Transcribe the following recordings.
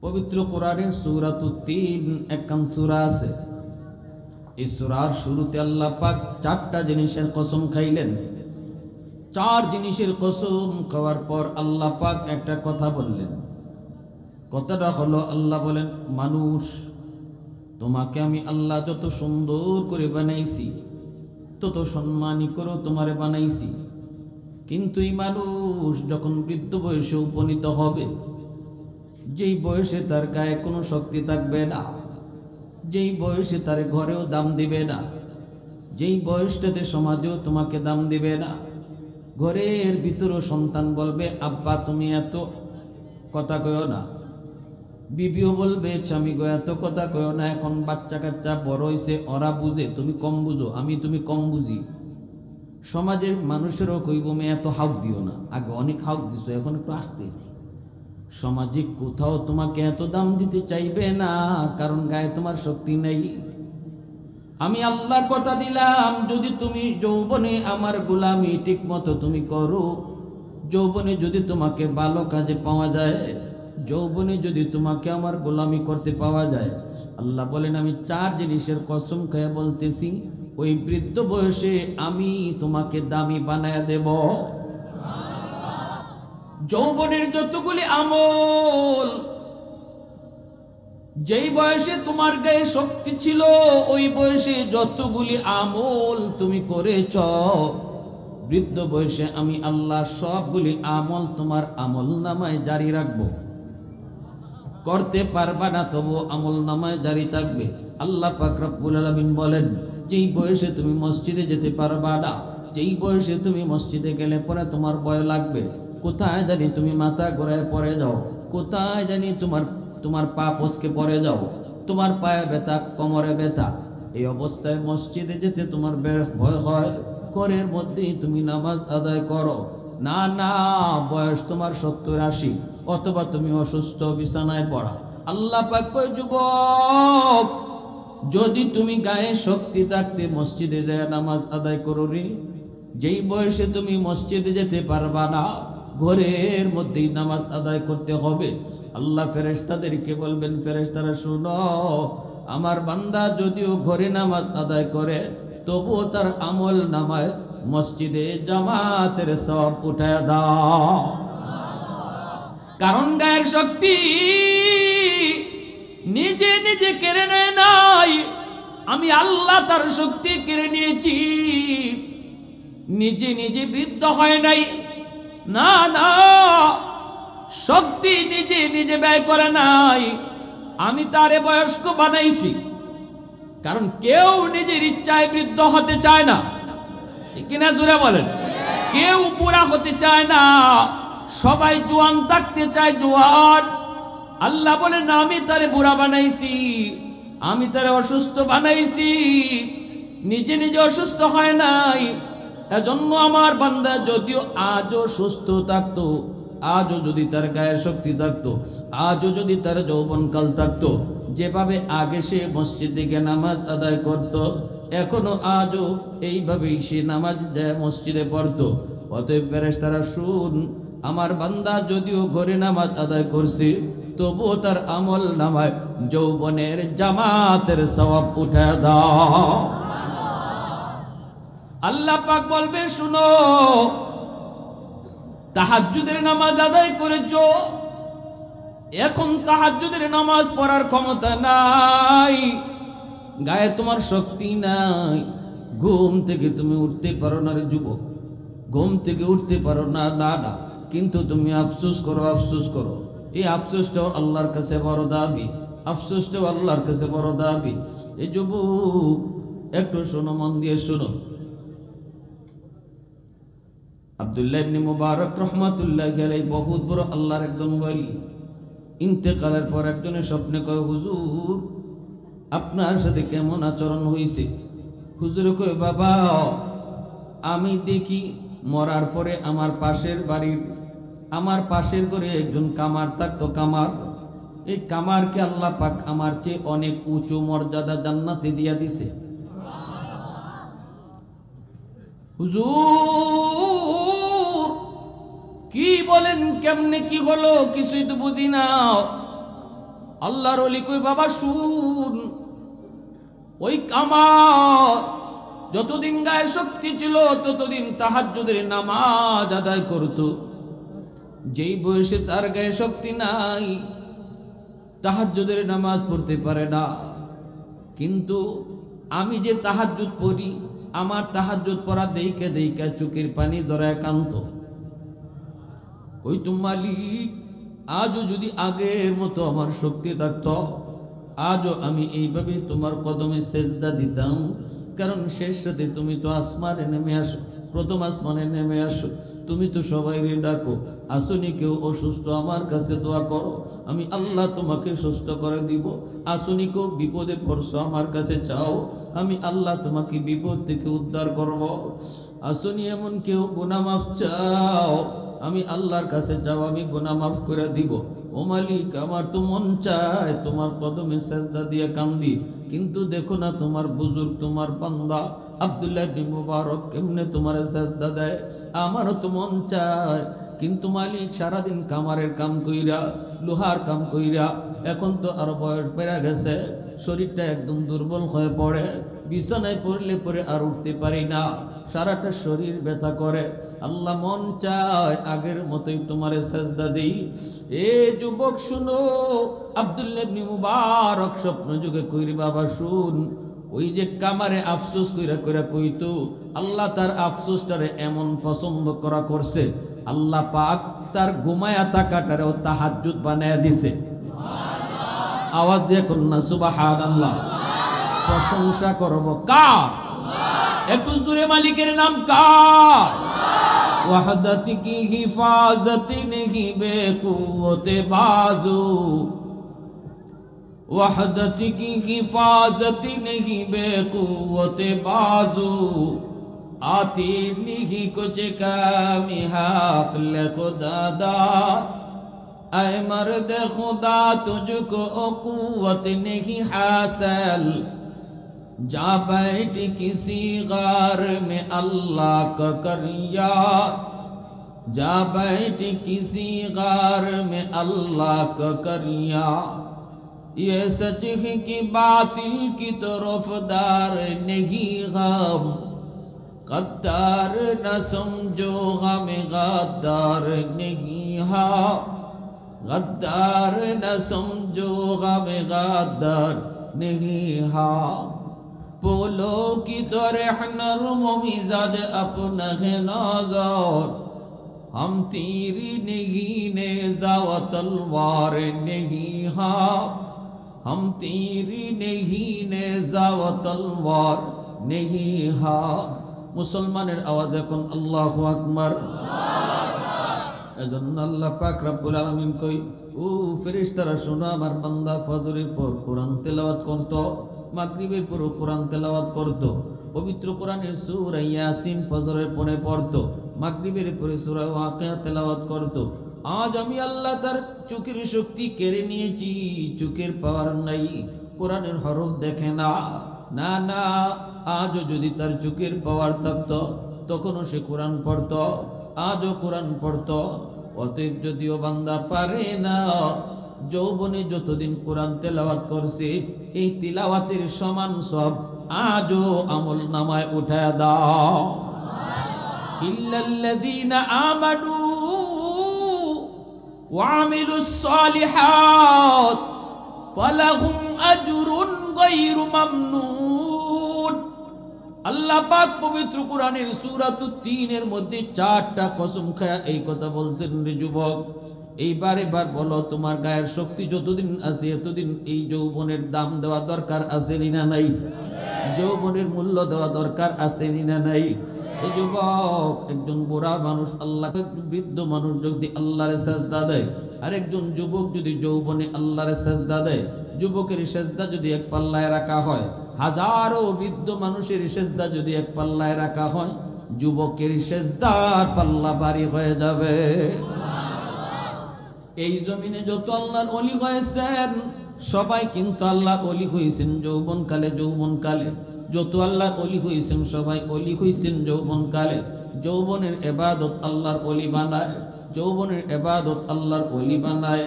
পবিত্র কোরআনে সূরাতুত তিন একখান সূরা আছে। এই সূরার শুরুতে আল্লাহ পাক চারটা জিনিসের কসম খাইলেন। চার জিনিসের কসম খাওয়ার পর আল্লাহ পাক একটা কথা বললেন। কথাটা হলো, আল্লাহ বলেন, মানুষ, তোমাকে আমি আল্লাহ যত সুন্দর করে বানাইছি, তত সম্মানী করে তোমারে বানাইছি, কিন্তু এই মানুষ যখন বৃদ্ধ বয়সে উপনীত হবে, যেই বয়সে তার গায়ে কোনো শক্তি থাকবে না, যেই বয়সে তার ঘরেও দাম দিবে না, যেই বয়সটাতে সমাজেও তোমাকে দাম দিবে না, ঘরের ভিতরেও সন্তান বলবে আব্বা তুমি এত কথা কয়ো না, বিবিও বলবে স্বামী গো এত কথা কয়ো না, এখন বাচ্চা কাচ্চা বড় হয়েছে, ওরা বুঝে, তুমি কম বুঝো, তুমি কম বুঝি। সমাজের মানুষেরও কইব মেয়ে এত হাউক দিও না, আগে অনেক হাউক দিছো, এখন একটু আসতে। সমাজে কোথাও তোমাকে এত দাম দিতে চাইবে না, কারণ গায়ে তোমার শক্তি নেই। আমি আল্লাহ কথা দিলাম, যদি তুমি যৌবনে আমার গোলামি ঠিক মতো তুমি করো, যৌবনে যদি তোমাকে ভালো কাজে পাওয়া যায়, যৌবনে যদি তোমাকে আমার গোলামি করতে পাওয়া যায়, আল্লাহ বলেন আমি চার জিনিসের কসম খেয়ে বলতেছি, ওই বৃদ্ধ বয়সে আমি তোমাকে দামি বানায়া দেব। যৌবনের যতগুলি আমল, যেই বয়সে তোমার গায়ে শক্তি ছিল, ওই বয়সে যতগুলি আমল তুমি করেছ, বৃদ্ধ বয়সে আমি আল্লাহ সবগুলি আমল তোমার আমল নামায় জারি রাখবো। করতে পারবা না তবু আমল নামায় জারি থাকবে। আল্লাহ পাক রব্বুল আলামিন বলেন, যেই বয়সে তুমি মসজিদে যেতে পারবা না, যেই বয়সে তুমি মসজিদে গেলে পরে তোমার ভয় লাগবে, কোথায় জানি তুমি মাথা ঘোরায় পড়ে যাও, কোথায় জানি তোমার পা পচকে পড়ে যাও, তোমার পায়ে ব্যথা, কোমরে ব্যথা, এই অবস্থায় মসজিদে যেতে তোমার ভয় হয়, ঘরের মধ্যেই তুমি নামাজ আদায় করো। না না, বয়স তোমার 70-80, অথবা তুমি অসুস্থ বিছানায় পড়া। আল্লাহ পাক কয়, যুবক, যদি তুমি গায়ে শক্তি থাকতে মসজিদে যায় নামাজ আদায় করো রে, যেই বয়সে তুমি মসজিদে যেতে পারবা না, ঘরের মধ্যেই নামাজ আদায় করতে হবে। আল্লাহ ফেরেশতাদেরকে বলবেন, ফেরেশতারা শুনো, আমার বান্দা যদিও ঘরে নামাজ আদায় করে, তবুও তার আমল নামায় মসজিদে জামাতের সওয়াব উঠায় দাও। কারণ গায়ের শক্তি নিজে নিজে কেড়ে নেয় নাই, আমি আল্লাহ তার শক্তি কেড়ে নিয়েছি। নিজে নিজে বৃদ্ধ হয় নাই, না না, শক্তি নিজে নিজে ব্যয় করে নাই, আমি তারে বয়স্ক বানাইছি। কারণ কেউ নিজের ইচ্ছায় বৃদ্ধ হতে চায় না, কিনা জোরে বলেন? কেউ বুড়া হতে চায় না, সবাই জোয়ান থাকতে চায়, জোয়ান। আল্লাহ বলেন আমি তারে বুড়া বানাইছি, আমি তারে অসুস্থ বানাইছি, নিজে নিজে অসুস্থ হয় নাই। এজন্য আমার বান্দা যদিও আজও সুস্থ থাকতো, আজও যদি তার গায়ে শক্তি থাকতো, আজও যদি তার যৌবনকাল থাকতো, যেভাবে আগে সে মসজিদে গিয়ে নামাজ আদায় করত, এখনো আজও এইভাবেই সে নামাজ যায় মসজিদে পড়তো। অতএব ফেরেশতারা শুন, আমার বান্দা যদিও ঘরে নামাজ আদায় করছে, তবুও তার আমল নামায় যৌবনের জামাতের সওয়াব উঠে দাও। আল্লাহ পাক বলবে, শুনো, তাহাজ্জুদের নামাজ আদায় করেছো, এখন তাহাজ্জুদের নামাজ পড়ার ক্ষমতা নাই, গায়ে তোমার শক্তি নাই, ঘুম থেকে তুমি উঠতে পারো না রে যুবক, ঘুম থেকে উঠতে পারো না, না না, কিন্তু তুমি আফসোস করো, আফসোস করো। এই আফসোসটাও আল্লাহর কাছে বড় দাবি, আফসোসটাও আল্লাহর কাছে বড় দাবি। এই যুবক একটু শোনো, মন দিয়ে শোনো। আব্দুল্লাহ ইবনে মুবারক রহমাতুল্লাহি আলাইহি বহুত বড় আল্লাহর একজন ওলি, ইন্তেকালের পর একজনের স্বপ্নে কয়, হুজুর আপনার সাথে কেমন আচরণ হয়েছে? হুজুর কয়, বাবা আমি দেখি মরার পরে আমার পাশের ঘরে একজন কামার থাকতো, কামার, এই কামারকে আল্লাহ পাক আমার চেয়ে অনেক উঁচু মর্যাদা জান্নাতে দিয়া দিছে। হুজুর কি বলেন, কেমনে কি হলো কিছুই তো বুঝি না। আল্লাহর ওলি কই বাবা শুন, ওই কামার যতদিন গায়ে শক্তি ছিল ততদিন তাহাজ্জুদের নামাজ আদায় করত। যেই বয়সে তার গায়ে শক্তি নাই, তাহাজ্জুদের নামাজ পড়তে পারে না। কিন্তু আমি যে তাহাজ্জুদ পড়ি, আমার তাহাজ্জুদ পড়া দেইকা দেইকা চোখের পানি জড়ায় কান্ত। ওই তো মালিক, আজও যদি আগের মতো আমার শক্তি থাকত, আজও আমি এইভাবে তোমার কদমে সেজদা দিতাম। কারণ শেষ রাতে তুমি তো আসমানে নেমে আসো, প্রথম আসমানে নেমে আসো, তুমি তো সবাইকে ডাকো। আসুনি কেউ অসুস্থ, আমার কাছে দোয়া করো, আমি আল্লাহ তোমাকে সুস্থ করে দিব। আসুনি কেউ বিপদে পড়ছো, আমার কাছে চাও, আমি আল্লাহ তোমাকে বিপদ থেকে উদ্ধার করব। আসুনি এমন কেউ গুনাহ মাফ চাও, আমি আল্লাহর কাছে চাও, আমি গুনাহ মাফ করে দিব। ও মালিক, আমার তো মন চায় তোমার কদমে সেজদা দিয়ে কান্দি, কিন্তু দেখো না তোমার বুজুর্গ, তোমার বান্দা আব্দুল্লাহ ইবনে মুবারক কেমনে তোমার সেজদা দেয়। আমারও তো মন চায়, কিন্তু মালিক সারাদিন কামারের কাম কইরা, লোহার কাম কইরা, এখন তো আরো বয়স বেড়ে গেছে, শরীরটা একদম দুর্বল হয়ে পড়ে, বিছানায় পড়লে পরে আর উঠতে পারি না, সারাটা শরীর ব্যথা করে। আল্লাহ মন চায় আগের মতোই তোমারে সেজদা দেই। এ যুবক শুনো, আব্দুল্লাহ ইবনে মুবারক স্বপ্ন যুগে কইরি বাবা শুন, ওই যে কামারে আফসোস কইরা কইরা কইতো, আল্লাহ তার আফসোসটারে এমন পছন্দ করা করছে, আল্লাহ পাক তার ঘুমায়া থাকাটারেও তাহাজ্জুদ বানায়া দিছে। আওয়াজ দিয়ে কন্যা সুবহানাল্লাহ। প্রশংসা করব কার? একটু জোরে মালিকের নাম কার? ওয়াহদত কি হিফাজত নেহি বেকুওতে বাজু, वहदत की हिफाजत नहीं बेकुवते बाजू, आती नहीं कुछ कामी हाक़ल खुदा, ऐ मर्द खुदा तुझको कुव्वत नहीं हासिल, जा बैठ किसी गार में अल्लाह का कर याद, जा बैठ किसी गार में अल्लाह का कर याद। ये सच है कि बातिल की तरफदार नहीं गम, गद्दार न समझो गम गद्दार नहीं हा, गद्दार न समझो गम गद्दार नहीं हा। पोलो की तरह नरम मिजाज अपना है नजर, हम तीरी नहीं नेज़ा व तलवार नहीं हा, हम तीरी नहीं नेज़ा व तलवार नहीं हा। मुसलमानेर आवाज এখন আল্লাহু আকবার। এজন্য আল্লাহ পাক রব্বুল আলামিন কই, ও ফেরেশতারা শোনো, আমার বান্দা ফজরের পর কোরআন তেলাওয়াত করত, মাগরিবের পর কোরআন তেলাওয়াত করত, পবিত্র কোরআনের সূরা ইয়াসিন ফজরের পরে পড়তো, মাগরিবের পরে সূরা ওয়াকিয়া তেলাওয়াত করত। আজ আমি আল্লাহ তার চোখের শক্তি কেড়ে নিয়েছি, চোখের পাওয়ার নাই, কোরআনের হরফ দেখে না। না না, আজও যদি তার চোখের পাওয়ার থাকতো তখনও সে কোরআন পড়ত, আজও কোরআন পড়ত। অতএব যদিও বান্দা পারে না, যৌবনে যতদিন কোরআন তেলাওয়াত করছে এই তিলাওয়াতের সমান সব আজও আমল নামায় উঠায় দাও। ইল্লাল্লাযীনা আমানু ওয়া আমিলুস সালিহাত ফালাহুম আজরুন গায়রু মামনুন। আল্লাহ পাক পবিত্র কোরআনের সূরাতুত তিনের মধ্যে 4টা কসম খায়া এই কথা বলছেন, রে যুবক, এইবারে বার বলো, তোমার গায়ের শক্তি যতদিন আছে এতদিন এই যৌবনের দাম দেওয়া দরকার আছে না নাই? যৌবনের মূল্য দেওয়া দরকার আছে না নাই? এই যুবক, একজন বুড়া মানুষ আল্লাহ, বৃদ্ধ মানুষ যদি আল্লাহরে সেজদা দেয়, আর একজন যুবক যদি যৌবনে আল্লাহরে সেজদা দেয়, যুবকের সেজদা যদি এক পাল্লায় রাখা হয়, হাজারো বৃদ্ধ মানুষের সেজদা যদি এক পাল্লায় রাখা হয়, যুবকের সেজদার পাল্লা ভারী হয়ে যাবে। এই জমিনে যত আল্লাহর ওলি হয়েছেন সবাই কিন্তু আল্লাহর ওলি হয়েছেন যৌবনকালে। যৌবনকালে যত আল্লাহর ওলি হয়েছেন সবাই ওলি হয়েছেন যৌবনকালে। যৌবনের ইবাদত আল্লাহর ওলি বানায়, যৌবনের ইবাদত আল্লাহর ওলি বানায়।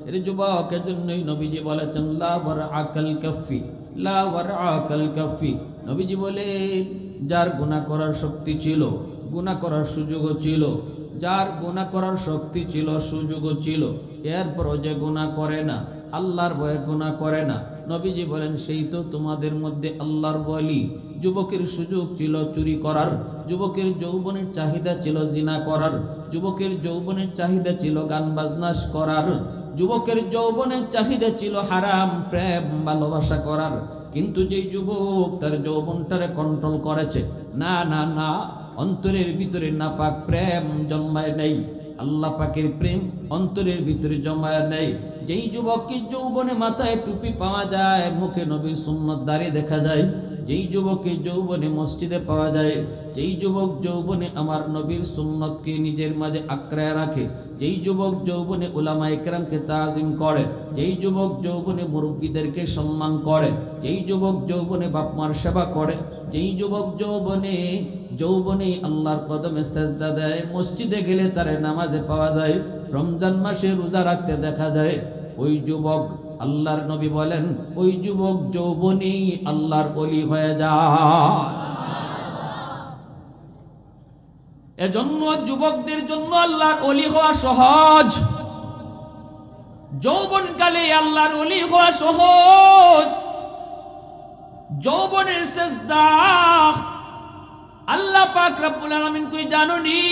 এর যুবক, এজন্যই নবীজি বলেছেন লা ওয়ারআকাল কাফি, লা ওয়ারআকাল কাফি। নবীজি বলে যার গুনাহ করার শক্তি ছিল, গুনাহ করার সুযোগও ছিল, যার গুনাহ করার শক্তি ছিল, সুযোগও ছিল, এরপরও যে গুনাহ করে না, আল্লাহর ভয়ে গুনাহ করে না, নবীজি বলেন সেই তো তোমাদের মধ্যে আল্লাহর ওয়ালি। যুবকের সুযোগ ছিল চুরি করার, যুবকের যৌবনের চাহিদা ছিল জিনা করার, যুবকের যৌবনের চাহিদা ছিল গান বাজনা করার, যুবকের যৌবনের চাহিদা ছিল হারাম প্রেম ভালোবাসা করার। কিন্তু যে যুবক তার যৌবনটারে কন্ট্রোল করেছে, না না না, অন্তরের ভিতরে নাপাক প্রেম জন্মায় নেই, আল্লাহ পাকের প্রেম অন্তরের ভিতরে জমায় নেই, যেই যুবকের যৌবনে মাথায় টুপি পাওয়া যায়, মুখে নবীর সুন্নত দাড়ি দেখা যায়, যেই যুবকের যৌবনে মসজিদে পাওয়া যায়, যেই যুবক যৌবনে আমার নবীর সুন্নতকে নিজের মাঝে আঁকড়ায় রাখে, যেই যুবক যৌবনে উলামায়ে কেরামকে তাজিম করে, যেই যুবক যৌবনে মুরব্বীদেরকে সম্মান করে, যেই যুবক যৌবনে বাপ মার সেবা করে, যেই যুবক যৌবনে আল্লাহর কদমে সেজদা দেয়, মসজিদে গেলে তারে নামাজে পাওয়া যায়, রমজান মাসে রোজা রাখতে দেখা যায়, ওই যুবক, আল্লাহর নবী বলেন, ওই যুবক যৌবনেই আল্লাহর ওলি হয়ে যায়। এজন্য যুবকদের জন্য আল্লাহর ওলি হওয়া সহজ, যৌবনকালে আল্লাহর ওলি হওয়া সহজ। যৌবনের সেজদা আল্লাহ পাক রব্বুল আলামিন কই জানোনি,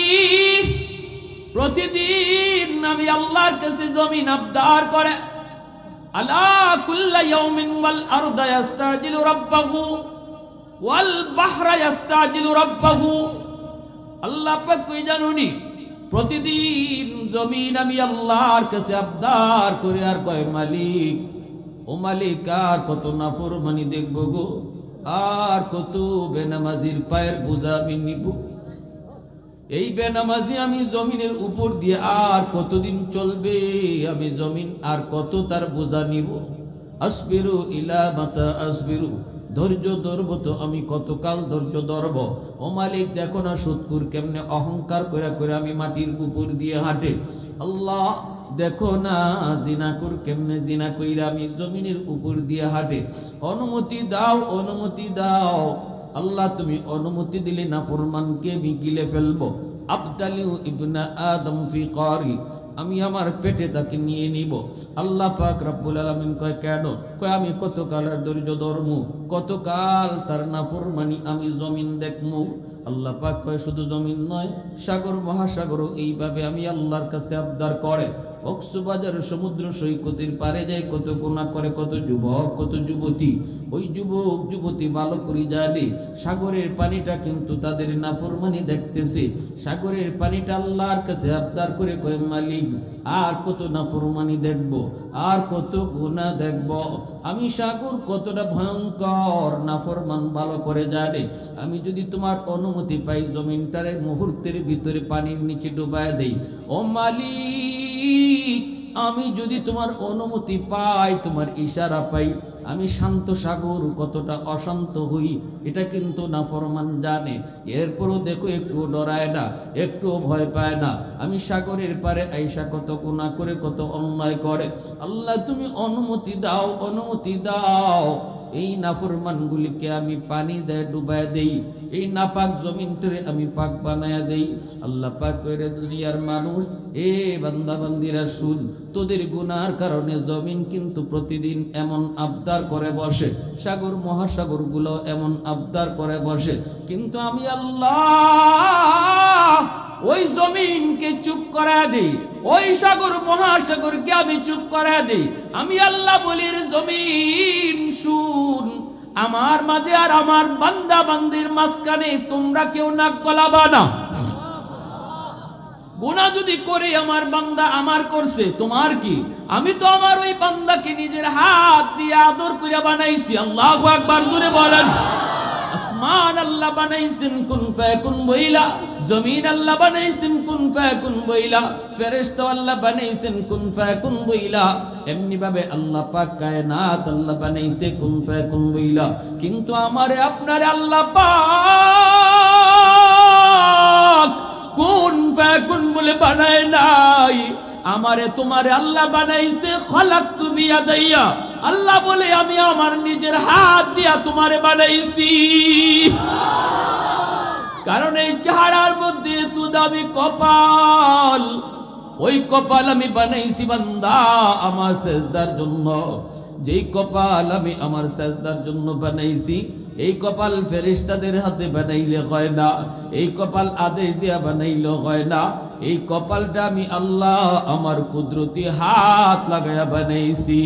প্রতিদিন আমি আল্লাহর কাছে জমিন আবদার করে, আলা কুল্লা ইয়াউমিন ওয়াল আরদা ইস্তাজিলু রাব্বাহু ওয়াল বাহরা ইস্তাজিলু রাব্বাহু। আল্লাহ পাক কই জানোনি, প্রতিদিন জমিন আমি আল্লাহর কাছে আবদার করে আর কয় মালিক, ও মালিক আর কত নাফরমানি দেখব গো, আর কত বেনামাজির পায়ের বোঝা আমি নিব, এই বেনামাজি আমি জমিনের উপর দিয়ে আর কতদিন চলবে, আমি জমিন আর কত তার বোঝা নিব। আসবিরু ইলা মাতা আসবিরু, ধৈর্য ধরব তো আমি কতকাল ধৈর্য ধরব। ও মালিক দেখো না সুদকুর কেমনে অহংকার করে করে আমি মাটির উপর দিয়ে হাঁটে, আল্লাহ দেখো না জিনাকুর কেমনে জিনা কইরা আমি জমিনের উপর দিয়ে হাঁটে, অনুমতি দাও, অনুমতি দাও। আল্লাহ তুমি অনুমতি দিলে নাফরমানকে আমি গিলে ফেলবো। আবতালিউ ইবনা আদম ফি কারি, আমি আমার পেটে তাকে নিয়ে নিব। আল্লাহ পাক রব্বুল আলামিন কয় কেন? কয় আমি কতকাল আর ধৈর্য ধরমু, কতকাল তার নাফরমানি আমি জমিন দেখমু। আল্লাহ পাক কয় শুধু জমিন নয়, সাগর মহাসাগরও এইভাবে আমি আল্লাহর কাছে আবদার করে। কক্সবাজার সমুদ্র সৈকতের পারে যায় কত গুনাহ করে কত যুবক কত যুবতী, ওই যুবক যুবতী ভালো করে জানে সাগরের পানিটা কিন্তু তাদের নাফরমানি দেখতেছে। সাগরের পানিটা আল্লাহর কাছে আবদার করে কয় মালিক আর কত নাফরমানি দেখব, আর কত গুনাহ দেখব। আমি সাগর কতটা ভয়ঙ্কর নাফরমান ভালো করে জানে। আমি যদি তোমার অনুমতি পাই জমিনটারে মুহূর্তের ভিতরে পানির নিচে ডুবায় দেই। ও মালিক আমি যদি তোমার অনুমতি পাই, তোমার ইশারা পাই, আমি শান্ত সাগর কতটা অশান্ত হই এটা কিন্তু নাফরমান জানে। এরপরও দেখো একটুও ডরায় না, একটুও ভয় পায় না। আমি সাগরের পারে আইসা কত গুনাহ করে কত অন্যায় করে। আল্লাহ তুমি অনুমতি দাও, অনুমতি দাও, এই নাফরমানগুলিকে আমি পানি দেয় ডুবায় দেই, এই নাপাক জমিনটারে আমি পাক বানায়া দেই। আল্লাহ পাক কইরে দুনিয়ার মানুষ, এ বান্দা বান্দিরা শুন, তোদের গুনার কারণে জমিন কিন্তু প্রতিদিন এমন আবদার করে বসে, সাগর মহাসাগর গুলো এমন আবদার করে বসে, কিন্তু আমি আল্লাহ ওই জমিনকে চুপ করা দেই, ওই সাগর মহাসাগরকে আমি চুপ করা দেই। আমি আল্লাহ বলির জমিন শুন, আমার মাঝে আর আমার বান্দা বান্দির মাঝখানে তোমরা কেউ নাক গলাবা না। গুনাহ যদি করে আমার বান্দা আমার করছে, তোমার কি? আমি তো আমার ওই বান্দাকে নিজের হাত দিয়ে আদর করে বানাইছি। আল্লাহু আকবার জোরে বলেন। আসমান আল্লাহ বানাইছেন কুন ফায়াকুন বইলা, জমিন আল্লাহ বানাইছেন কুন ফায়াকুন বইলা, ফেরেশতা আল্লাহ বানাইছেন কুন ফায়াকুন বইলা। এমনি ভাবে আল্লাহ পাক কায়নাত আল্লাহ বানাইছে কুন ফায়াকুন বইলা। কিন্তু আমারে আপনারে আল্লাহ পাক কুন ফায়াকুন বলে বানায় নাই। আমারে তোমারে আল্লাহ বানাইছে খলাকতু বিয়াদাইয়া, আল্লাহ বলে আমি আমার নিজের হাত দিয়া তোমারে বানাইছি। কারণ এই চেহারার মধ্যে এত দামি কপাল, ওই কপাল আমি বানাইছি বান্দা আমার সেজদার জন্য। যেই কপাল আমি আমার সেজদার জন্য বানাইছি, এই কপাল ফেরেশতাদের হাতে বানাইলে হয় না, এই কপাল আদেশ দিয়া বানাইলে হয় না, এই কপালটা আমি আল্লাহ আমার কুদরতি হাত লাগায়া বানাইছি।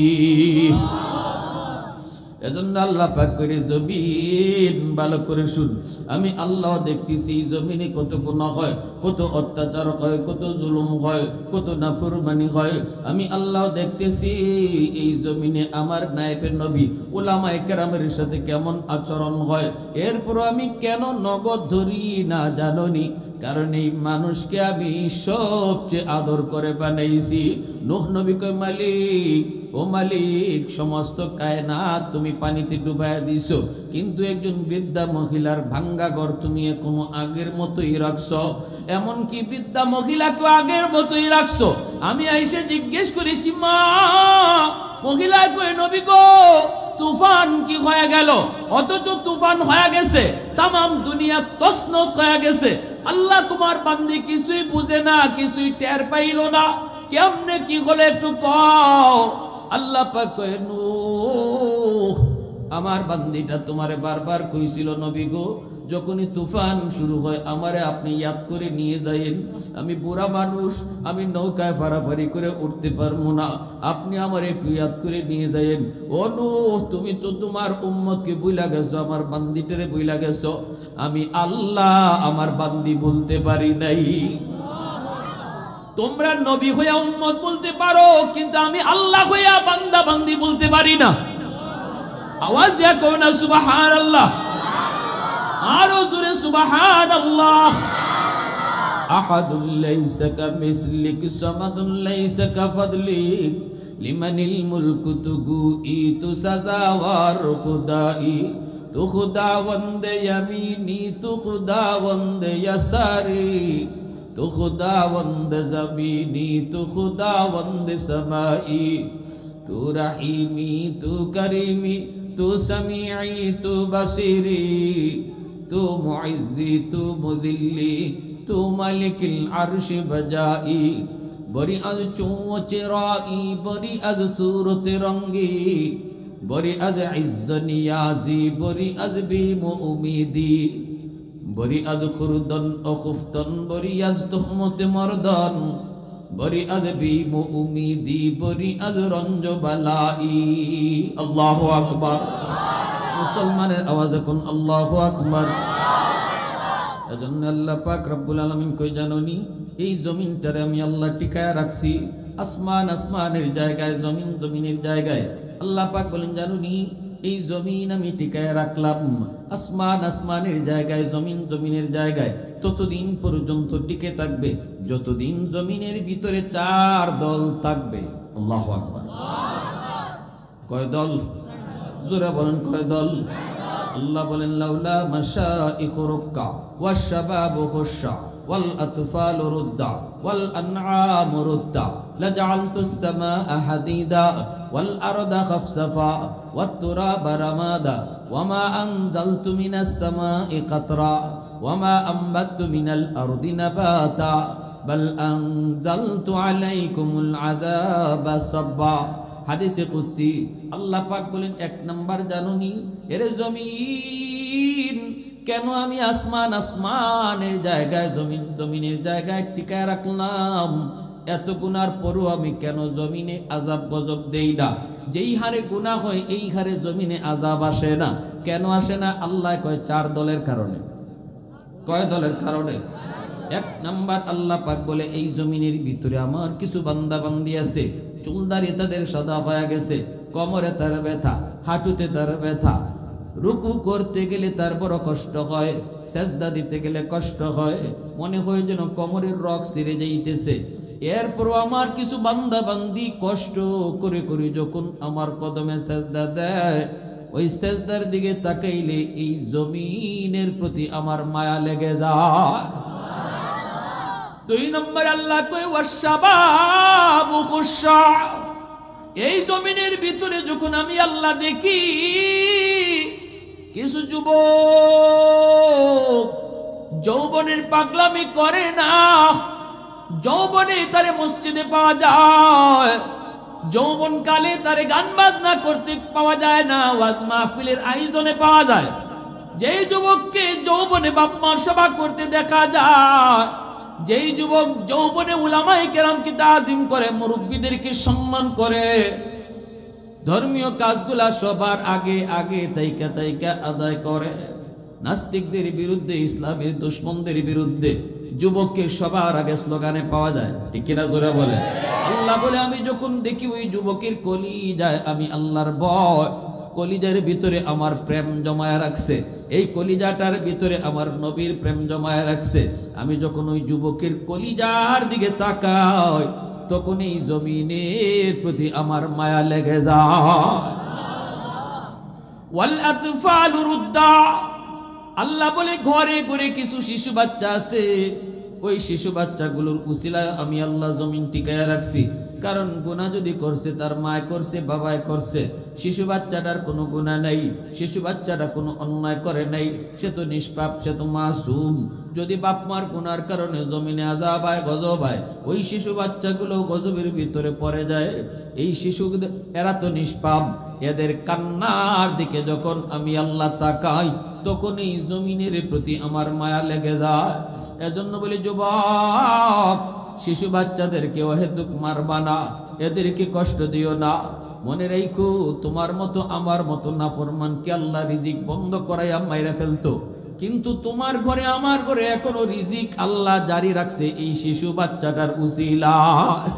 এজন্য আল্লাহ পাক করে জমিন ভালো করে শুন, আমি আল্লাহ দেখতেছি জমিনে কত গুনাহ হয়, কত অত্যাচার হয়, কত জুলুম হয়, কত নাফরমানি হয়। আমি আল্লাহ দেখতেছি এই জমিনে আমার নায়েবের নবী উলামায়ে কেরামের সাথে কেমন আচরণ হয়। এরপর আমি কেন নগদ ধরি না জানোনি? কারণ এই মানুষকে আমি সবচেয়ে আদর করে বানাইছি। নূহ নবী কয় মালিক, ও মালিক, সমস্ত কায়নাত তুমি পানিতে ডুবাইয়া দিছো, কিন্তু একজন বৃদ্ধা মহিলার ভাঙ্গা ঘর তুমি এখনো আগের মতোই রাখছো, এমনকি বৃদ্ধা মহিলাকে আগের মতোই রাখছো। আমি আইসে জিজ্ঞেস করেছি, মা, মহিলা কই নবী গো তুফান কি হয়ে গেল? অথচ তুফান হয়ে গেছে, তামাম দুনিয়া তছনছ হয়ে গেছে, আল্লাহ তোমার বান্দি কিছুই বুঝে না, কিছুই টের পাইল না, কেমনে কি হলে একটু কও। আল্লাহ পাক কয়, নূহ, আমার বান্দিটা তোমারে বারবার কইছিল নবী গো, যখনই তুফান শুরু হয় আমারে আপনি ইয়াদ করে নিয়ে যাইন। আমি বুড়া মানুষ, আমি নৌকায় ফারাফারি করে উঠতে পারবো না, আপনি আমার একটু ইয়াদ করে নিয়ে যাইন। ও নূহ, তুমি তো তোমার উম্মতকে বইলা গেছো, আমার বান্দিটারে বইলা গেছো, আমি আল্লাহ আমার বান্দি বলতে পারি নাই। তোমরা নবী হইয়া উম্মত বলতে পারো, কিন্তু আমি আল্লাহ হইয়া বান্দা বান্দি বলতে পারি না। আওয়াজ দিয়া কও না সুবহানাল্লাহ, আরো জোরে সুবহানাল্লাহ। আহাদুল লাইসা কামিসলিক সামাদুল লাইসা কাফাদলিক লিমানিল মুলকু তুগুই তু সাজাওয়ার খুদাই, তু খুদাওয়ান্দে ইয়ামিনি তু খুদাওয়ান্দে ইয়াসারি, তু খুদাওয়ান্দে জমিনি তু খুদাওয়ান্দে সমাই, তু রহিমি তু করিমি তু সমিঈ তু বসিরি, তু মুইজ্জি তু মুযিল্লি তু মালিকিল আরশি বজাই। বরি আজ চৌচেরাই, বরি আজ সুরত রঙ্গি, বরি আজ ইজ্জ নিয়াজি, বরি আজ বিম উমিদি, বরি আজ খুরদন ও খুফতন, বরি আজ তুহমত মরদন, বরি আজ বিম উমিদি, বরি আজ রঞ্জ বালাই। আল্লাহু আকবার। মুসলমানের আওয়াজ এখন আল্লাহু আকবার। এজন্য আল্লাহ পাক রব্বুল আলামিন কই জানোনি, এই জমিনটারে আমি আল্লাহ টিকায়া রাখছি, আসমান আসমানের জায়গায়, জমিন জমিনের জায়গায়। আল্লাহ পাক বলেন জানোনি, এই জমিন আমি টিকায়া রাখলাম, আসমান আসমানের জায়গায়, জমিন জমিনের জায়গায় ততদিন পর্যন্ত টিকে থাকবে যতদিন জমিনের ভিতরে 4 দল থাকবে। আল্লাহু আকবার। কয় দল? জোরে বলেন কয় দল? আল্লাহ বলেন লাউলা মাশাইখু রুক্কা ওয়াশ শাবাবু খুশা ওয়াল আতফালু রুদ্দা ওয়াল আনআমু রুদ্দা লাজআলতুস সামাআ হাদিদা ওয়াল আরদা খাফসাফা ওয়াত তুরাবা রামাদা ওয়ামা আনজালতু মিনাস সামাই কাতরা ওয়ামা আম্বাতু মিনাল আরদি নাবাতা বাল আনজালতু আলাইকুমুল আযাবা সাব্বা। হাদিসে কুদসি আল্লাহ পাক বলেন, 1 নাম্বার জানোনি, এরে জমিন, কেন আমি আসমান আসমানের জায়গায়, জমিন জমিনের জায়গায় টিকায় রাখলাম? এত গুনার পরও আমি কেন জমিনে আযাব গজব দেই না? যেই হারে গুনাহ হয় এই হারে জমিনে আযাব আসে না। কেন আসে না? আল্লাহ কয় 4 দলের কারণে। কয় দলের কারণে? 1 নাম্বার আল্লাহ পাক বলে, এই জমিনের ভিতরে আমার কিছু বান্দা বান্দি আছে, চুলদারি তাদের সাদা হয়ে গেছে, কোমরে তার ব্যথা, হাঁটুতে তার ব্যথা, রুকু করতে গেলে তার বড় কষ্ট হয়, সেজদা দিতে গেলে কষ্ট হয়, মনে হয় যেন কোমরের রগ ছিঁড়ে যাইতেছে। এরপর আমার কিছু বান্দা বান্দি কষ্ট করে করে যখন আমার কদমে সেজদা দেয়, ওই সেজদার দিকে তাকাইলে এই জমিনের প্রতি আমার মায়া লেগে যায়। দুই নম্বর আল্লাহ কয় ওয়াশাবাবু খুশা, এই জমিনের ভিতরে যখন আমি আল্লাহ দেখি কিছু যুবক যৌবনের পাগলামি করে না, যৌবনে তারে মসজিদে পাওয়া যায়, যৌবন কালে তারে গান বাজনা করতে পাওয়া যায় না, ওয়াজ মাহফিলের আয়োজনে পাওয়া যায়। যেই যুবককে যৌবনে বাপ মার সেবা করতে দেখা যায়, যেই যুবক যৌবনে উলামায়ে কেরামকে তাজিম করে, মুরব্বীদেরকে সম্মান করে, ধর্মীয় কাজগুলা সবার আগে আগে তাইকা তাইকা আদায় করে, নাস্তিকদের বিরুদ্ধে ইসলামের দুশমনদের বিরুদ্ধে যুবককে সবার আগে স্লোগানে পাওয়া যায়, ঠিক কিনা জোরে বলে। আল্লাহ বলে আমি যখন দেখি ওই যুবকের কলিজায় আমি আল্লাহর ভয়, কলিজার ভিতরে আমার প্রেম জমায়া রাখছে, এই কলিজাটার ভিতরে আমার নবীর প্রেম জমায়া রাখছে, আমি যখন ওই যুবকের কলিজার দিকে তাকাই তখন এই জমিনের প্রতি আমার মায়া লেগে যায়। ওয়াল আতফালু রুদ্দা, আল্লাহ বলে ঘরে ঘরে কিছু শিশু বাচ্চা আছে, ওই শিশু বাচ্চাগুলোর উসিলায় আমি আল্লাহ জমিন টিকায়া রাখছি। কারণ গুনাহ যদি করছে তার মায় করছে, বাবায় করছে, শিশু বাচ্চাটার কোনো গুনাহ নাই, শিশু বাচ্চাটা কোনো অন্যায় করে নাই, সে তো নিষ্পাপ, সে তো মাসুম। যদি বাপ মার গুনার কারণে জমিনে আযাব হয়, গজব হয়, ওই শিশু বাচ্চাগুলো গজবের ভিতরে পড়ে যায়। এই শিশু এরা তো নিষ্পাপ, এদের কান্নার দিকে যখন আমি আল্লাহ তাকাই তখন এই জমিনের প্রতি আমার মায়া লেগে যায়। এজন্য বলি যুবক, শিশু বাচ্চাদেরকে অহেতুক মারবা না, এদেরকে কষ্ট দিও না। মনে রাখো তোমার মতো আমার মতো নাফরমানকে আল্লাহ রিজিক বন্ধ করাইয়া মাইরা ফেলতো, কিন্তু তোমার ঘরে আমার ঘরে এখনো রিজিক আল্লাহ জারি রাখছে এই শিশু বাচ্চাটার উসিলায়।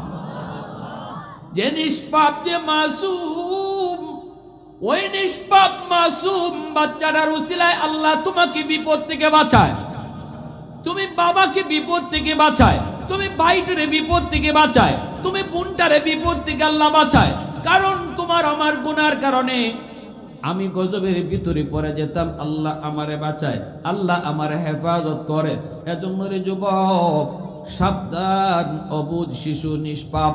যে নিষ্পাপ, যে মাসুম, ওই নিষ্পাপ মাসুম বাচ্চাটার উসিলায় আল্লাহ তোমাকে বিপদ থেকে বাঁচায়, তুমি বাবাকে বিপদ থেকে বাঁচায়, তুমি ভাইটারে বিপদ থেকে বাঁচায়, তুমি বোনটারে বিপদ থেকে আল্লাহ বাঁচায়। কারণ তোমার আমার গুনার কারণে আমি গজবের ভিতরে পড়ে যেতাম, আল্লাহ আমারে বাঁচায়, আল্লাহ আমারে হেফাজত করে। এজন্য রে যুবক সাবধান, অবুঝ শিশু নিষ্পাপ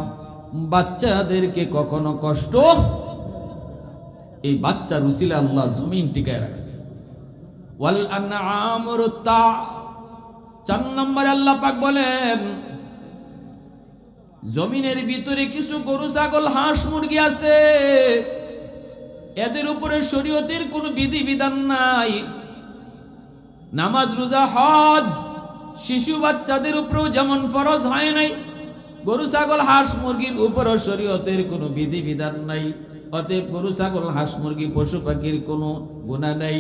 বাচ্চাদেরকে কখনো কষ্ট, এই বাচ্চার উসিলা আল্লাহ জমিন টিকায় রাখছে। ওয়াল আনআম রুতা, 4 নম্বরে আল্লাহ পাক বলেন জমিনের ভিতরে কিছু গরু ছাগল হাঁস মুরগি আছে, এদের উপরে শরীয়তের কোনো বিধি বিধান নাই। নামাজ রোজা হজ শিশু বাচ্চাদের উপরেও যেমন ফরজ হয় নাই, গরু ছাগল হাঁস মুরগির উপরও শরীয়তের কোনো বিধি বিধান নাই। অতএব গরু ছাগল হাঁস মুরগি পশু পাখির কোনো গুনাহ নাই,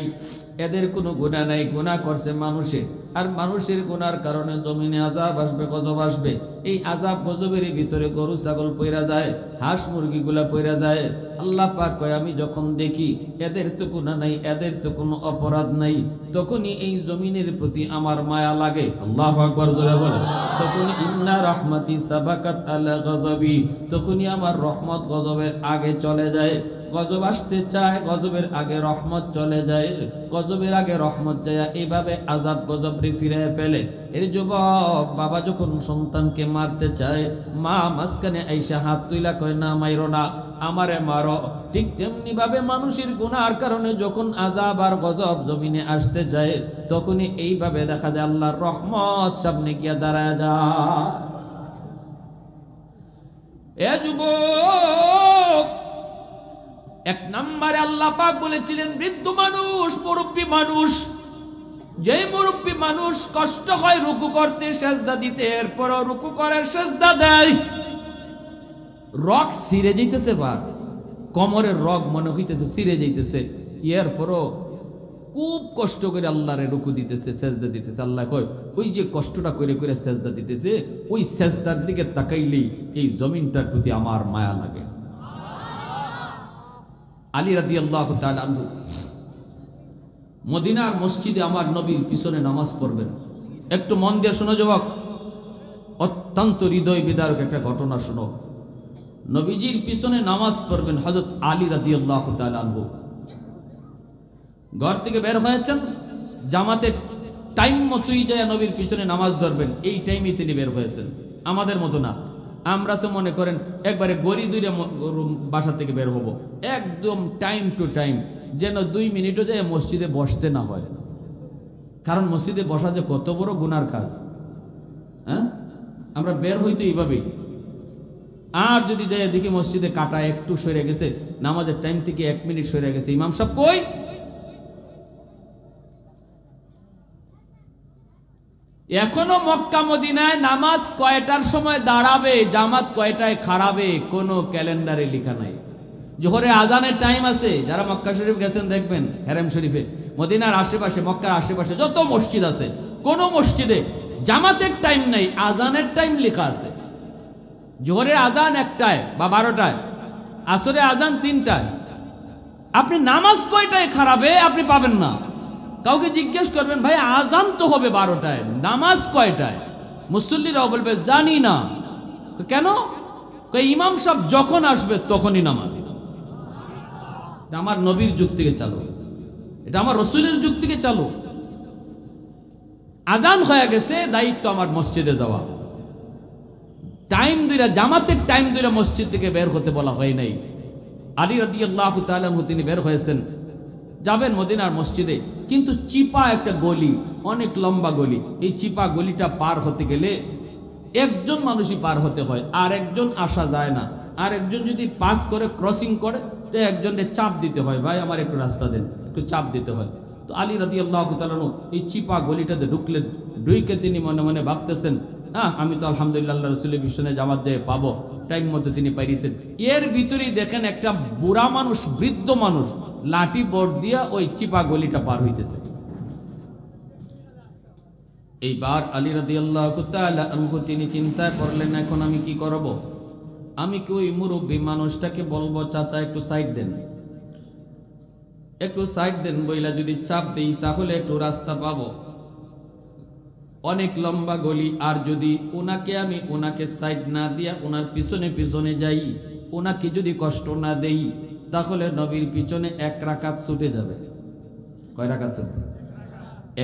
এদের কোনো গুনাহ নাই। গুনাহ করছে মানুষে, আর মানুষের গুনার কারণে জমিনে আযাব আসবে, গজব আসবে। এই আযাব গজবের ভিতরে গরু ছাগল পইরা যায়, হাঁস মুরগিগুলা পইরা যায়। আল্লাহ পাক কয় আমি যখন দেখি এদের তো গুনাহ নাই, এদের তো কোনো অপরাধ নাই, তখনই এই জমিনের প্রতি আমার মায়া লাগে। আল্লাহু আকবার জোরে বলে। তখন ইন্না রাহমাতি সাবাকাত আলা গযবি, তখনই আমার রহমত গজবের আগে চলে যায়। গজব আসতে চায়, গজবের আগে রহমত চলে যায়, গজবের আগে রহমত যায়, এইভাবে আযাব গজব ফিরে ফেলে। এর যুবক বাবা যখন সন্তানকে মারতে চায়, মা মাঝখানে আইসা হাত তুইলা কয় না মাইরো না, আমারে মারো। ঠিক তেমনি ভাবে মানুষের গুনার কারণে যখন আযাব আর গজব জমিনে আসতে যায়, তখনই এইভাবে দেখা যায় আল্লাহর রহমত সামনে গিয়া দাঁড়ায় যায়। এ যুবক, 1 নম্বরে আল্লাহ পাক বলেছিলেন বৃদ্ধ মানুষ, মুরব্বী মানুষ, যে মুরব্বী মানুষ কষ্ট হয় রুকু করতে, সেজদা দিতে, এরপরও রুকু করে সেজদা দেয়, রগ ছিঁড়ে যাইতেছে, বা কোমরের রগ মনে হইতেছে ছিঁড়ে যাইতেছে, এরপরও খুব কষ্ট করে আল্লাহরে রুকু দিতেছে, সেজদা দিতেছে। আল্লাহ কয় ওই যে কষ্টটা করে করে সেজদা দিতেছে, ওই সেজদার দিকে তাকাইলেই এই জমিনটার প্রতি আমার মায়া লাগে। আলী রাদিয়াল্লাহু তাআলা আনহু মদিনার মসজিদে আমার নবীর পিছনে নামাজ পড়বেন। একটু মন দিয়ে শোনো যুবক, অত্যন্ত হৃদয় বিদারক একটা ঘটনা শোনো। নবীজির পিছনে নামাজ পড়বেন হযরত আলী রাদিয়াল্লাহু তাআলা আনহু। ঘর থেকে বের হয়েছেন, জামাতে টাইম মতোই যায় নবীর পিছনে নামাজ ধরবেন, এই টাইমে তিনি বের হয়েছেন। আমাদের মতো না, আমরা তো মনে করেন একবারে গড়ি দুইটা বাসা থেকে বের হব, একদম টাইম টু টাইম, যেন 2 মিনিটও যায় মসজিদে বসতে না হয়। কারণ মসজিদে বসা যে কত বড় গুনার কাজ। হ্যাঁ, আমরা বের হইতো এইভাবেই। আর যদি যাই দেখি মসজিদে কাটা একটু সরে গেছে, নামাজের টাইম থেকে 1 মিনিট সরে গেছে, ইমাম সাহেব কই? এখনো মক্কা মদিনায় নামাজ কয়টার সময় দাঁড়াবে, জামাত কয়টায় খাড়াবে, কোনো ক্যালেন্ডারে লেখা নাই। জোহরে আজানের টাইম আছে, যারা মক্কা শরীফ গেছেন দেখবেন, হেরাম শরীফে, মদিনার আশেপাশে, মক্কার আশেপাশে যত মসজিদ আছে, কোন মসজিদে জামাতের টাইম নাই, আজানের টাইম লেখা আছে। জোহরে আজান 1টায় বা 12টায়, আসরে আজান 3টায়। আপনি নামাজ কয়টায় খারাবে আপনি পাবেন না। কাউকে জিজ্ঞেস করবেন, ভাই আজান তো হবে 12টায়, নামাজ কয়টায়? মুসল্লিরাও বলবে জানি না। কেন? ইমাম সাহেব যখন আসবে তখনই নামাজ। এটা আমার নবীর যুগ থেকে চালু, এটা আমার রসুলের যুগ থেকে চালু। আজান হয়ে গেছে, দায়িত্ব আমার মসজিদে যাওয়া। টাইম দুইরা, জামাতের টাইম দুইরা মসজিদ থেকে বের হতে বলা হয় নাই। আলী রাদিয়াল্লাহু তাআলা তিনি বের হয়েছেন, যাবেন মদিনার মসজিদে, কিন্তু চিপা একটা গলি, অনেক লম্বা গলি। এই চিপা গলিটা পার হতে গেলে একজন মানুষই পার হতে হয়, আর একজন আসা যায় না। আর একজন যদি পাস করে, ক্রসিং করে, তো একজনকে চাপ দিতে হয়, ভাই আমার একটু রাস্তা দেন, একটু চাপ দিতে হয়। তো আলী রাদিয়াল্লাহু তাআলা এই চিপা গলিটাতে ঢুকলেন। ঢুকে তিনি মনে মনে ভাবতেছেন, আমি তো আলহামদুলিল্লাহ আল্লাহ রাসূলের পিছনে জামাত যেয়ে পাবো, টাইম মতো তিনি পাইছেন। এর ভিতরেই দেখেন একটা বুড়া মানুষ, বৃদ্ধ মানুষ লাঠি বোর্ড দিয়া ওই চিপা গলিটা পার হইতেছে। এইবার আলী রাদিয়াল্লাহু তাআলা আনহু তিনি চিন্তা করলেন, এখন আমি কি করব? আমি কি ওই মুরব্বী মানুষটাকে বলবো, চাচা একটু সাইড দেন, একটু সাইড দেন, বইলা যদি চাপ দেই তাহলে একটু রাস্তা পাবো। অনেক লম্বা গলি, আর যদি ওনাকে সাইড না দিয়া ওনার পিছনে পিছনে যাই, ওনাকে যদি কষ্ট না দেই, তাহলে নবীর পিছনে 1 রাকাত ছুটে যাবে। কয় রাকাত ছুটবে?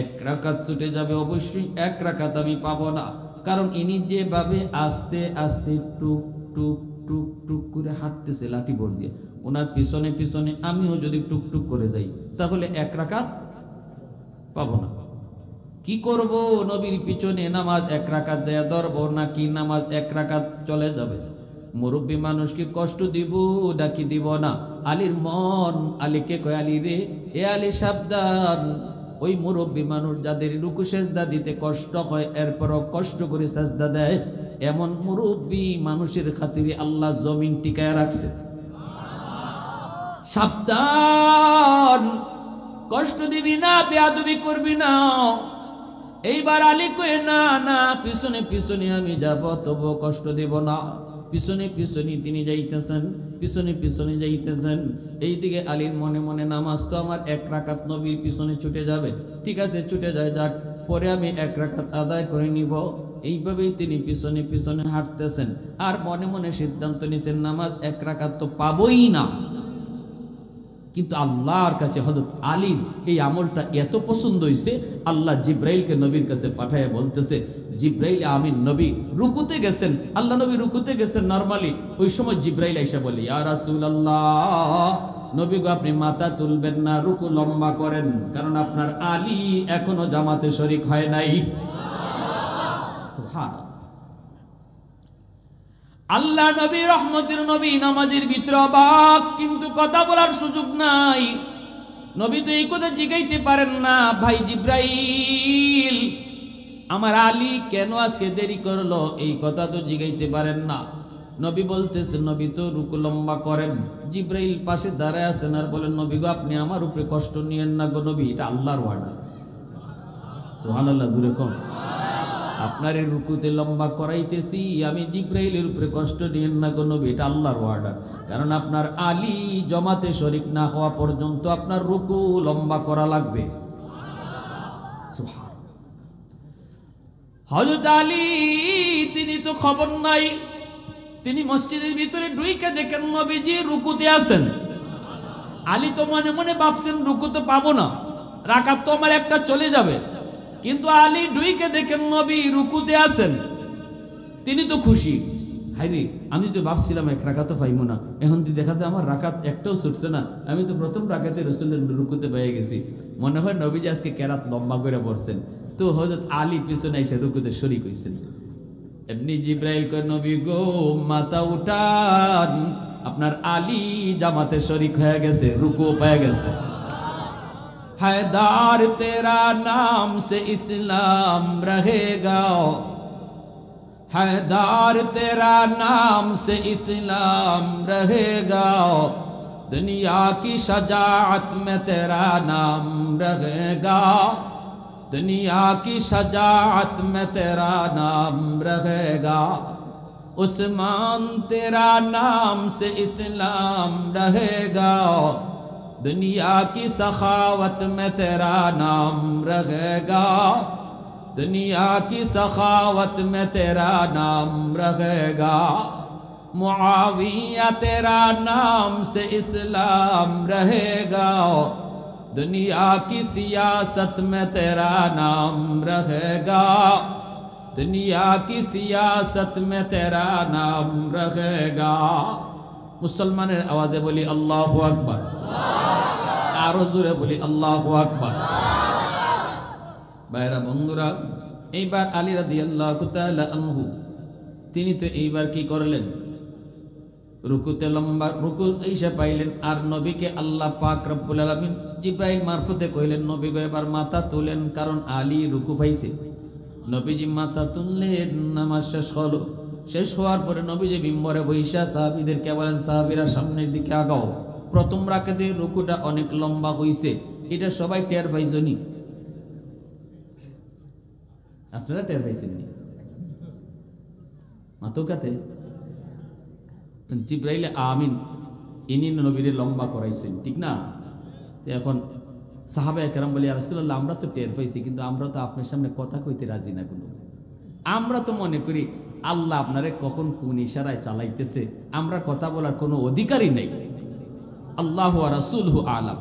1 রাকাত ছুটে যাবে। অবশ্যই 1 রাকাত আমি পাবো না, কারণ ইনি যেভাবে আস্তে আস্তে টুক টুক টুক টুক করে হাঁটতেছে লাঠি বোর্ড দিয়ে, ওনার পিছনে পিছনে আমিও যদি টুক টুক করে যাই, তাহলে 1 রাকাত পাবো না। কি করব? নবীর পিছনে নামাজ 1 রাকাত দেয়া ধরবো, নাকি নামাজ 1 রাকাত চলে যাবে? মুরব্বী মানুষকে কষ্ট দিব নাকি দিব না? আলীর মন আলীকে কয়, আলী রে, এ আলী সাবধান। ওই মুরব্বী মানুষ যাদের রুকু সেজদা দিতে কষ্ট হয়, এরপরও কষ্ট করে সেজদা দেয়, এমন মুরব্বী মানুষের খাতিরে আল্লাহ জমিন টিকায় রাখছে। সাবধান, কষ্ট দিবি না, বেয়াদবি করবি না। এইবার আলী কয়ে, না না, পিছনে পিছনে আমি যাব, তবু কষ্ট দেব না। পিছনে পিছনে তিনি যাইতেছেন, পিছনে পিছনে যাইতেছেন। এইদিকে আলীর মনে মনে, নামাজ তো আমার 1 রাকাত নবীর পিছনে ছুটে যাবে, ঠিক আছে ছুটে যায় যাক, পরে আমি 1 রাকাত আদায় করে নিব। এইভাবেই তিনি পিছনে পিছনে হাঁটতেছেন, আর মনে মনে সিদ্ধান্ত নিছেন, নামাজ 1 রাকাত তো পাবই না। কিন্তু আল্লাহর কাছে হযরত আলীর এই আমলটা এত পছন্দ হইছে, আল্লাহ জিব্রাইলকে নবীর কাছে পাঠায় বলতেছে, জিব্রাইল আমিন নবী রুকুতে গেছেন, আল্লাহ নবী রুকুতে গেছেন নরমালি। ওই সময় জিব্রাইল আইসা বলে, ইয়া রাসূলুল্লাহ, নবী গো আপনি মাথা তুলবেন না, রুকু লম্বা করেন, কারণ আপনার আলী এখনো জামাতে শরীক হয় নাই। সুবহানাল্লাহ। আল্লাহ নবী রহমতের নবী, নামাজের ভিতরে অবাক, কিন্তু কথা বলার সুযোগ নাই। নবী তো এই কথা জিগাইতে পারেন না, ভাই জিব্রাইল আমার আলী কেন আজকে দেরি করলো, এই কথা তো জিগাইতে পারেন না। নবী বলতেছেন, নবী তো রুকু লম্বা করেন। জিব্রাইল পাশে দাঁড়ায় আছেন আর বলেন, নবী গো আপনি আমার উপরে কষ্ট নিয়েন না গো নবী, এটা আল্লাহর ওয়াদা। সুবহানাল্লাহ, জোরে কম। আপনার এই রুকুতে লম্বা করাইতেছি আমি, জিব্রাইলের উপরে কষ্ট নিয়েন না গো নবী, এটা আল্লাহর ওয়াদা। কারণ আপনার আলী জমাতে শরীক না হওয়া পর্যন্ত আপনার রুকু লম্বা করা লাগবে। সুবহানাল্লাহ। হযরত আলী তিনি তো খবর নাই, তিনি মসজিদের ভিতরে ঢুইকে দেখেন নবীজি রুকুতে আছেন। আলী তো মনে মনে ভাবছেন, রুকু তো পাবো না, রাকাত তো আমার একটা চলে যাবে। কিন্তু আলী ডুইকে দেখেন নবী রুকুতে আছেন, তিনি তো খুশি। হাইরে, আমি তো ভাবছিলাম এক রাকাতও পাইবো না, এখন দেখা যায় আমার রাকাত একটাও ছুটছে না, আমি তো প্রথম রাকাতে রাসূলের রুকুতে পেয়ে গেছি। মনে হয় নবীজি আজকে কেরাত লম্বা করে পড়ছেন। তো হযরত আলী পিছনে এসে রুকুতে শরীক হইছেন। এমনি জিব্রাইল কয়, নবী গো মাথা উঠান, আপনার আলী জামাতে শরীক হয়ে গেছে, রুকু পেয়ে গেছে। हैदार तेरा नाम से इस्लाम रहेगा, हैदार तेरा नाम से इस्लाम रहेगा, दुनिया की शजाअत में तेरा नाम रहेगा, दुनिया की शजाअत में तेरा नाम रहेगा, उस्मान तेरा नाम से इस्लाम रहेगा, दुनिया की सखावत में तेरा नाम रहेगा, दुनिया की सखावत में तेरा नाम रहेगा, मुआविया तेरा नाम से इस्लाम रहेगा, दुनिया की सियासत में तेरा नाम रहेगा, दुनिया की सियासत में तेरा नाम रहेगा। মুসলমানের আওয়াজে বলি আল্লাহু আকবার, আরো জোরে বলি আল্লাহু আকবার। ভাইরা বন্ধুরা, এইবার আলী রাদিয়াল্লাহু তাআলা আনহু তিনি তো এইবার কি করলেন, রুকুতে লম্বা রুকু এসে পাইলেন। আর নবীকে আল্লাহ পাক রব্বুল আলামিন জিব্রাইল মারফতে কইলেন, নবী গো এবার মাথা তুলেন, কারণ আলী রুকু পাইছে। নবীজি মাথা তুললেন, নামাজ শেষ হলো। শেষ হওয়ার পরে নবীজি মিম্বরে বৈশা সাহাবীদেরকে বলেন, সাহাবীরা সামনের দিকে আগাও। প্রথম রাকাতে রুকুটা অনেক লম্বা হইছে, এটা সবাই টের পাইছনি? আপনারা টের পাইছেননি? মাতুকাতে জিব্রাইল আমিন ইনি নবীরে লম্বা করাইছেন, ঠিক না? এখন সাহাবা একরাম বলি, ইয়া রাসূলুল্লাহ আমরা তো টের পাইছি, কিন্তু আমরা তো আপনার সামনে কথা কইতে রাজি না। কোনো আমরা তো মনে করি আল্লাহ আপনারে কখন কোন ইশারায় চালাইতেছে, আমরা কথা বলার কোনো অধিকারই নেই। আল্লাহু ওয়া রাসূলুহু আলাম।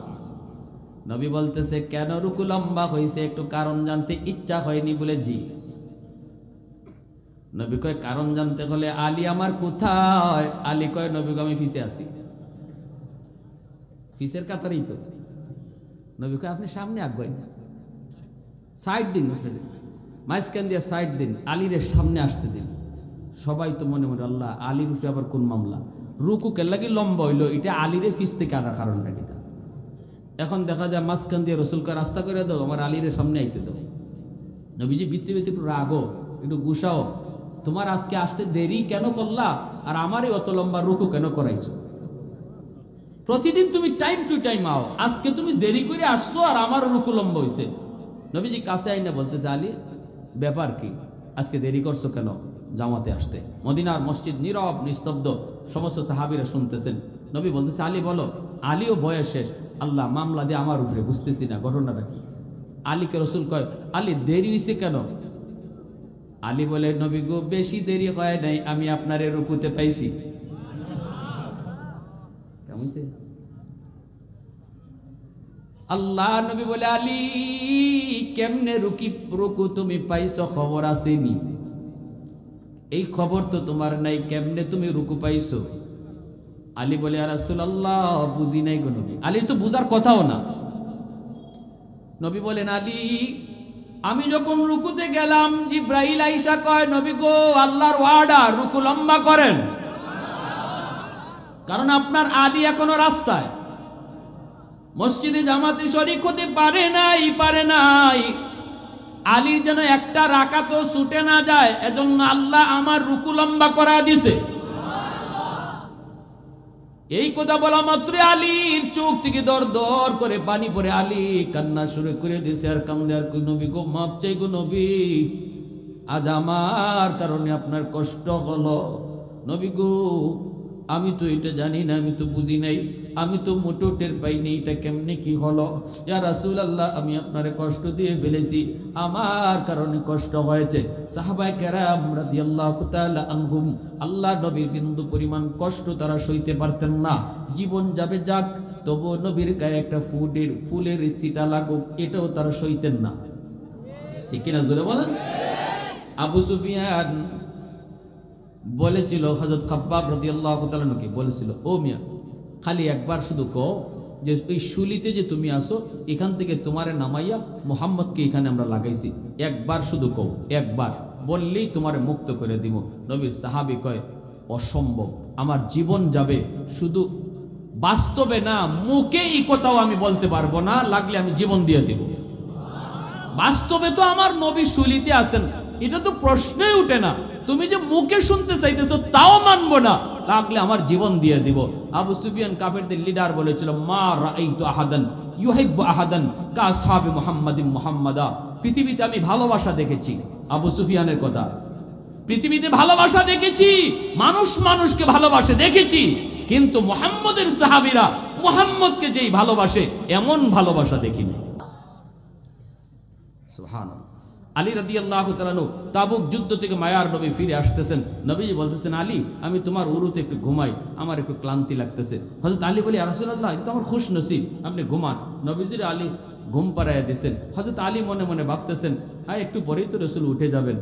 নবী বলতেছে, কেন রুকু লম্বা হয়েছে একটু কারণ জানতে ইচ্ছা হয়নি বলে জি। নবী কয়, কারণ জানতে হলে আলী আমার কোথায়? আলী কয়, নবী আমি ফিসে আছি। ফিসের কাতারেই তো। নবী কয়, আপনি সামনে আগাই, সাইড দিন, মাঝখান দিয়ে সাইড দিন, আলীর সামনে আসতে দিন। সবাই তো মনে মনে, আল্লাহ আলীর উপরে আবার কোন মামলা? রুকু কেল্লাকি লম্বা হইলো, এটা আলীরে ফিস থেকে আনার কারণটা কি? এখন দেখা যায় মাঝখান দিয়ে রসুলকে রাস্তা করে দাও, আমার আলীর সামনে আইতে দাও। নবীজি ভিতরে ভিতরে একটু রাগো, একটু গুসাও, তোমার আজকে আসতে দেরি কেন করলা, আর আমারই অত লম্বা রুকু কেন করাইছো? প্রতিদিন তুমি টাইম টু টাইম আও, আজকে তুমি দেরি করে আসছো আর আমার রুকু লম্বা হইছে। নবীজি কাছে আইনা বলতেছে, আলী ব্যাপার কি, আজকে দেরি করছো কেন জামাতে আসতে? মদিনার মসজিদ নীরব নিস্তব্ধ, সমস্ত সাহাবীরা শুনতেছেন। নবী বলতেছে, আলী বলো। আলীও বয়স শেষ, আল্লাহ মামলা দিয়ে আমার উপরে, বুঝতেছি না ঘটনাটা কি। আলীকে রসুল কয়, আলী দেরি হইছে কেন? আলী বলে, নবী গো বেশি দেরি হয় নাই, আমি আপনারে রুকুতে পাইছি। কেমন হইছে? আল্লাহ নবী বলে, আলী কেমনে রুকু তুমি পাইছো, খবর আসেনি? এই খবর তো তোমার নাই, কেমনে তুমি রুকু পাইছো? আলী বলে, ইয়া রাসূলুল্লাহ বুঝি নাই গো নবী। আলীর তো বুঝার কথাও না। নবী বলেন, আলী আমি যখন রুকুতে গেলাম, জিব্রাইল আইসা কয়, নবী গো আল্লাহর ওয়ার্ডার, রুকু লম্বা করেন, কারণ আপনার আলী এখনো রাস্তায়, মসজিদে জামাতে শরীক হতে পারে নাই। আলীর যেন একটা রাকাতও ছুটে না যায়, এজন্য আল্লাহ আমার রুকু লম্বা করা দিছে। এই কথা বলা মাত্র আলীর চোখ থেকে দর দর করে পানি পড়ে, আলী কান্না শুরু করে দিয়েছে, আর কান্দে, আর নবী গো মাপ চাই গো নবী, আজ আমার কারণে আপনার কষ্ট হলো। নবী গো আমি তো এটা জানি না, আমি তো বুঝি নাই, আমি তো মোটো টের পাইনি এটা কেমনে কি হলো। ইয়া রাসূলুল্লাহ আমি আপনারে কষ্ট দিয়ে ফেলেছি, আমার কারণে কষ্ট হয়েছে। সাহাবায়ে কেরাম রাদিয়াল্লাহু তাআলা আনহুম, আল্লাহ নবীর বিন্দু পরিমাণ কষ্ট তারা সইতে পারতেন না। জীবন যাবে যাক, তবু নবীর গায়ে একটা ফুলের ছিটা লাগুক, এটাও তারা সইতেন না। ঠিক কিনা জোরে বলেন। আবু সুফিয়ান বলেছিল হযরত খাব্বাব রাদিয়াল্লাহু তাআলা কে বলেছিল, ও মিয়া খালি একবার শুধু কও যে এই শুলিতে যে তুমি আসো এখান থেকে তোমারে নামাইয়া মুহাম্মদকে এখানে আমরা লাগাইছি, একবার শুধু কও, একবার বললেই তোমারে মুক্ত করে দিব। নবীর সাহাবী কয় অসম্ভব, আমার জীবন যাবে, শুধু বাস্তবে না মুখে এই কথাও আমি বলতে পারবো না, লাগলে আমি জীবন দিয়ে দিব। বাস্তবে তো আমার নবী শুলিতে আছেন, এটা তো প্রশ্নই উঠে না, তুমি যে মুখে শুনতে চাইতেছো তাও মানবো না, লাগলে আমার জীবন দিয়ে দিব। আবু সুফিয়ান কাফেরদের লিডার বলেছিল, মা রাআইতু আহাদান ইউহিব্বু আহাদান কা আসহাবি মুহাম্মাদিন মুহাম্মাদা। পৃথিবীতে আমি ভালোবাসা দেখেছি, আবু সুফিয়ানের কথা, পৃথিবীতে ভালোবাসা দেখেছি, মানুষ মানুষকে ভালোবাসে দেখেছি, কিন্তু মুহাম্মদের সাহাবীরা মুহাম্মদকে যেই ভালোবাসে এমন ভালোবাসা দেখিনি। সুবহানাল্লাহ। আলী রাদিয়াল্লাহু তাআলা তাবুক যুদ্ধ থেকে মায়ার নবী ফিরে আসতেছেন, নবীজি বলতেছেন, আলী আমি তোমার উরুতে একটু ঘুমাই, আমার একটু ক্লান্তি লাগতেছে। হযরত আলী বলি, ইয়া রাসূলুল্লাহ এটা তো আমার খুশনসিব, আপনি ঘুমান। নবীজির আলী ঘুম পাড়াইয়া দিয়েছেন। হযরত আলী মনে মনে ভাবতেছেন, একটু পরেই তো রাসূল উঠে যাবেন,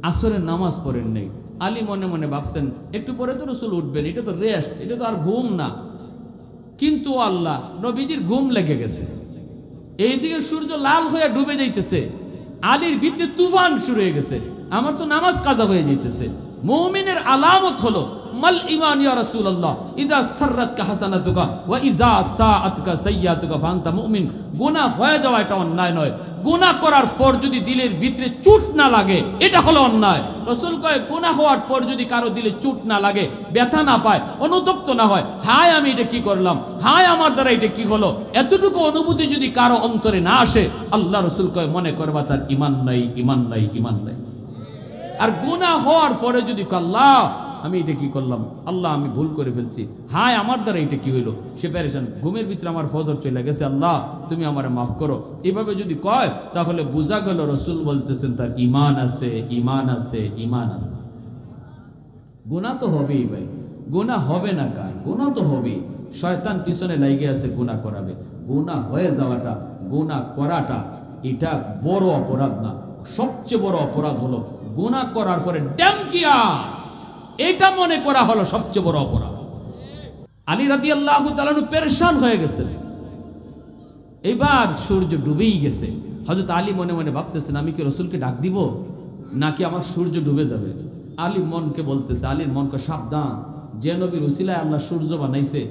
আসরের নামাজ পড়েন নেই। আলী মনে মনে ভাবছেন একটু পরে তো রাসূল উঠবেন, এটা তো রেস্ট, এটা তো আর ঘুম না। কিন্তু আল্লাহ, নবীজির ঘুম লেগে গেছে, এইদিকে সূর্য লাল হয়ে ডুবে যাইতেছে, আলীর ভিতরে তুফান শুরু হয়ে গেছে, আমার তো নামাজ কাজা হয়ে যাইতেছে। মুমিনের আলামত হলো মাল ঈমান ইয়া রাসূলুল্লাহ, ইযা সাররাতকা হাসানাতুকা ওয়া ইযা সাআতকা সাইয়্যাতুকা ফাআনতা মুমিন। গুনাহ হয়ে যাওয়া এটা অন্যায় নয়, গুনাহ করার পর যদি দিলের ভিতরে চোট না লাগে এটা হলো অন্যায়। রাসূল কয় গুনাহ হওয়ার পর যদি কারো দিলে চোট না লাগে, ব্যথা না পায়, অনুতপ্ত না হয়, হায় আমি এটা কি করলাম, হায় আমার দ্বারা এটা কি হলো, এতটুকু অনুভূতি যদি কারো অন্তরে না আসে, আল্লাহ রাসূল কয় মনে করবা তার ঈমান নাই, ঈমান নাই, ঈমান নাই। আর গুনাহ হওয়ার পরে যদি আল্লাহ আমি এটা কি করলাম, আল্লাহ আমি ভুল করে ফেলছি, হায় আমার দ্বারা এটা কি হইলো, সে পেরেশান, ঘুমের ভিতরে আমার ফজর চলে গেছে, আল্লাহ তুমি আমারে মাফ করো, এভাবে যদি কয় তাহলে বোঝা গেল রাসূল বলতেছেন তার ঈমান আছে, ঈমান আছে, ঈমান আছে। গুনাহ তো হবেই ভাই, গুনাহ হবে না কার, গুনাহ তো হবেই, শয়তান পিছনে লাগিয়ে আছে গুনাহ করাবে। গুনাহ হয়ে যাওয়াটা, গুনাহ করাটা এটা বড় অপরাধ না, সবচেয়ে বড় অপরাধ হলো গুনাহ করার পরে ড্যামকিয়া, এটা মনে করা হলো সবচেয়ে বড় অপরাধ। আলী রাদিয়াল্লাহু তাআলা পেরেশান হয়ে গেছে, এবার সূর্য ডুবেই গেছে। হযরত আলী মনে মনে ভাবতেছেন আমি কি রাসূলকে ডাক দিব নাকি আমার সূর্য ডুবে যাবে। আলী মনকে বলতেছে, আলীর মনকে সাবধান, যে নবীর উসিলায় আল্লাহ সূর্য বানাইছে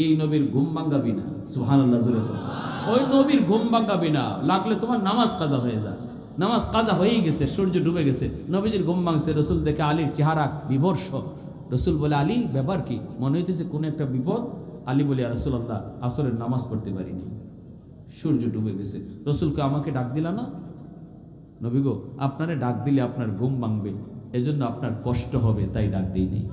এই নবীর ঘুম ভাঙাবি না। সুবহানাল্লাহ জোরে বল, ওই নবীর ঘুম ভাঙাবি না, লাগলে তোমার নামাজ কাজা হয়ে যায়। নামাজ কাজা হয়েই গেছে, সূর্য ডুবে গেছে, নবীজির ঘুম ভাঙছে। রসুল দেখে আলীর চেহারা বিভর্ষ। রসুল বলে, আলী ব্যাপার কি, মনে হইতেছে কোন একটা বিপদ। আলী বলে, ইয়া রাসূলুল্লাহ আসরের নামাজ পড়তে পারিনি, সূর্য ডুবে গেছে। রসুলকে আমাকে ডাক দিলা না? নবী গো আপনারে ডাক দিলে আপনার ঘুম ভাঙবে, এজন্য আপনার কষ্ট হবে, তাই ডাক দিই নেই।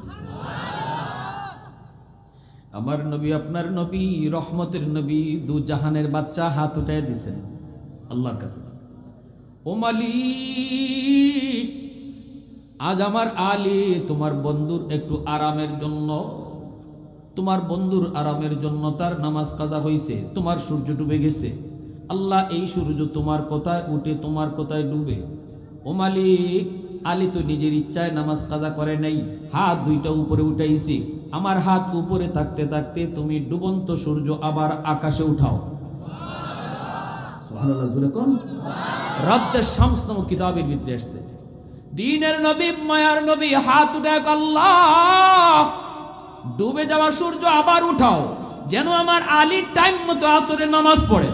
আমার নবী আপনার নবী রহমতের নবী, দু জাহানের বাদশা, হাত উঠায় দিছেন আল্লাহর কাছে, ও মালিক আজ আমার আলী তোমার বন্ধুর একটু আরামের জন্য, তোমার বন্ধুর আরামের জন্য তার নামাজ কাজা হয়েছে, তোমার সূর্য ডুবে গেছে। আল্লাহ এই সূর্য তোমার কোথায় উঠে তোমার কোথায় ডুবে। ও মালিক আলী তো নিজের ইচ্ছায় নামাজ কাজা করে নাই, হাত দুইটা উপরে উঠাইছি, আমার হাত উপরে থাকতে থাকতে তুমি ডুবন্ত সূর্য আবার আকাশে উঠাও। সুবহানাল্লাহ জোরে কোন। রাদ্দের শামস নামক কিতাবের ভিতরে আসছে, দ্বীনের নবী মায়ার নবী হাত উঠে আল্লাহ ডুবে যাওয়া সূর্য আবার উঠাও, যেন আমার আলী টাইম মতো আসরের নামাজ পড়ে।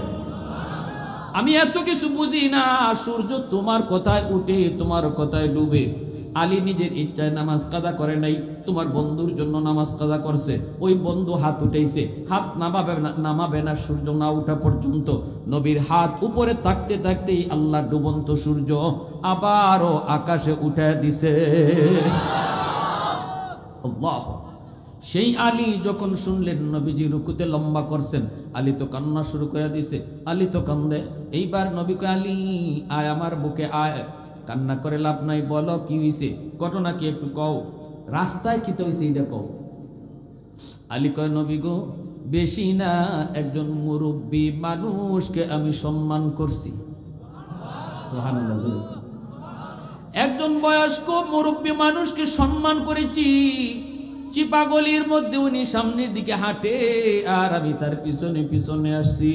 আমি এত কিছু বুঝি না, সূর্য তোমার কোথায় উঠে তোমার কোথায় ডুবে। আলী নিজের ইচ্ছায় নামাজ কাজা করে নাই, তোমার বন্ধুর জন্য নামাজ কাজা করছে। ওই বন্ধু হাত উঠাইছে, হাত নামাবে না সূর্য না উঠা পর্যন্ত। নবীর হাত উপরে থাকতে থাকতেই আল্লাহ ডুবন্ত সূর্য আবারও আকাশে উঠায় দিছে। আল্লাহ। সেই আলী যখন শুনলেন নবীজি রুকুতে লম্বা করছেন, আলী তো কান্না শুরু করে দিছে, আলী তো কান্দে। এইবার নবী কয়, আলী আয় আমার বুকে আয়, কান্না করে লাভ নাই, বলো কি হইছে, ঘটনা কি একটু কও, রাস্তায় কি তো হইছে এটা কও। আলী কয়, নবী গো বেশি না, একজন মুরব্বী মানুষকে আমি সম্মান করছি। সুবহানাল্লাহ। একজন বয়স্ক মুরব্বী মানুষকে সম্মান করেছি, চিপাগলির মধ্যে উনি সামনের দিকে হাঁটে আর আমি তার পিছনে পিছনে আসছি।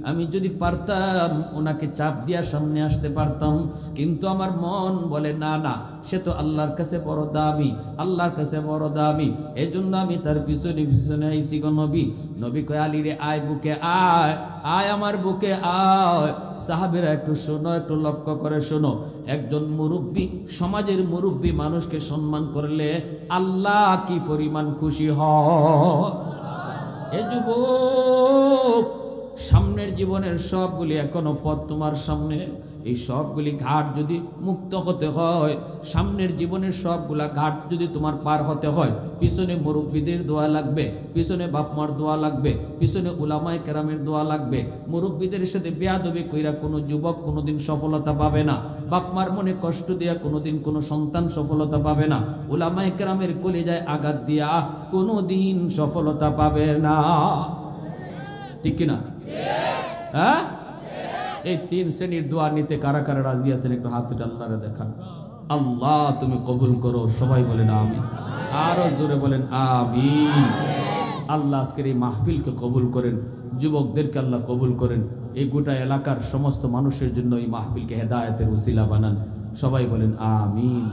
আমি যদি পারতাম ওনাকে চাপ দিয়া সামনে আসতে পারতাম, কিন্তু আমার মন বলে না না, সে তো আল্লাহর কাছে বড় দামি, আল্লাহর কাছে বড় দামি, এই জন্য আমি তার পিছনে পিছনে আইছি গো নবী। নবী কয় আলী রে আয় বুকে আয়, আয় আমার বুকে আয়। সাহাবীরা একটু শোনো, একটু লক্ষ্য করে শোনো, একজন মুরব্বী, সমাজের মুরব্বী মানুষকে সম্মান করলে আল্লাহ কি পরিমাণ খুশি হয়। এ যুবক, সামনের জীবনের সবগুলি এখনো পথ তোমার সামনে, এই সবগুলি ঘাট যদি মুক্ত হতে হয়, সামনের জীবনের সবগুলা ঘাট যদি তোমার পার হতে হয়, পিছনে মুরব্বীদের দোয়া লাগবে, পিছনে বাপমার দোয়া লাগবে, পিছনে উলামায়ে কেরামের দোয়া লাগবে। মুরব্বীদের সাথে বেয়াদবি কইরা কোনো যুবক কোনোদিন সফলতা পাবে না, বাপমার মনে কষ্ট দিয়া কোনোদিন কোনো সন্তান সফলতা পাবে না, উলামায়ে কেরামের কলিজায় আঘাত দিয়া কোনোদিন সফলতা পাবে না। ঠিক কিনা? হ্যাঁ, এই তিন শ্রেণীর দোয়া নিতে কারা কারা রাজি আছেন একটু হাত তুলে আল্লাহরে দেখান। আল্লাহ তুমি কবুল করো, সবাই বলেন আমিন, আরো জোরে বলেন আমিন। আল্লাহ আজকের এই মাহফিলকে কবুল করেন, যুবকদেরকে আল্লাহ কবুল করেন, এই গোটা এলাকার সমস্ত মানুষের জন্য এই মাহফিলকে হেদায়েতের উসিলা বানান, সবাই বলেন আমিন।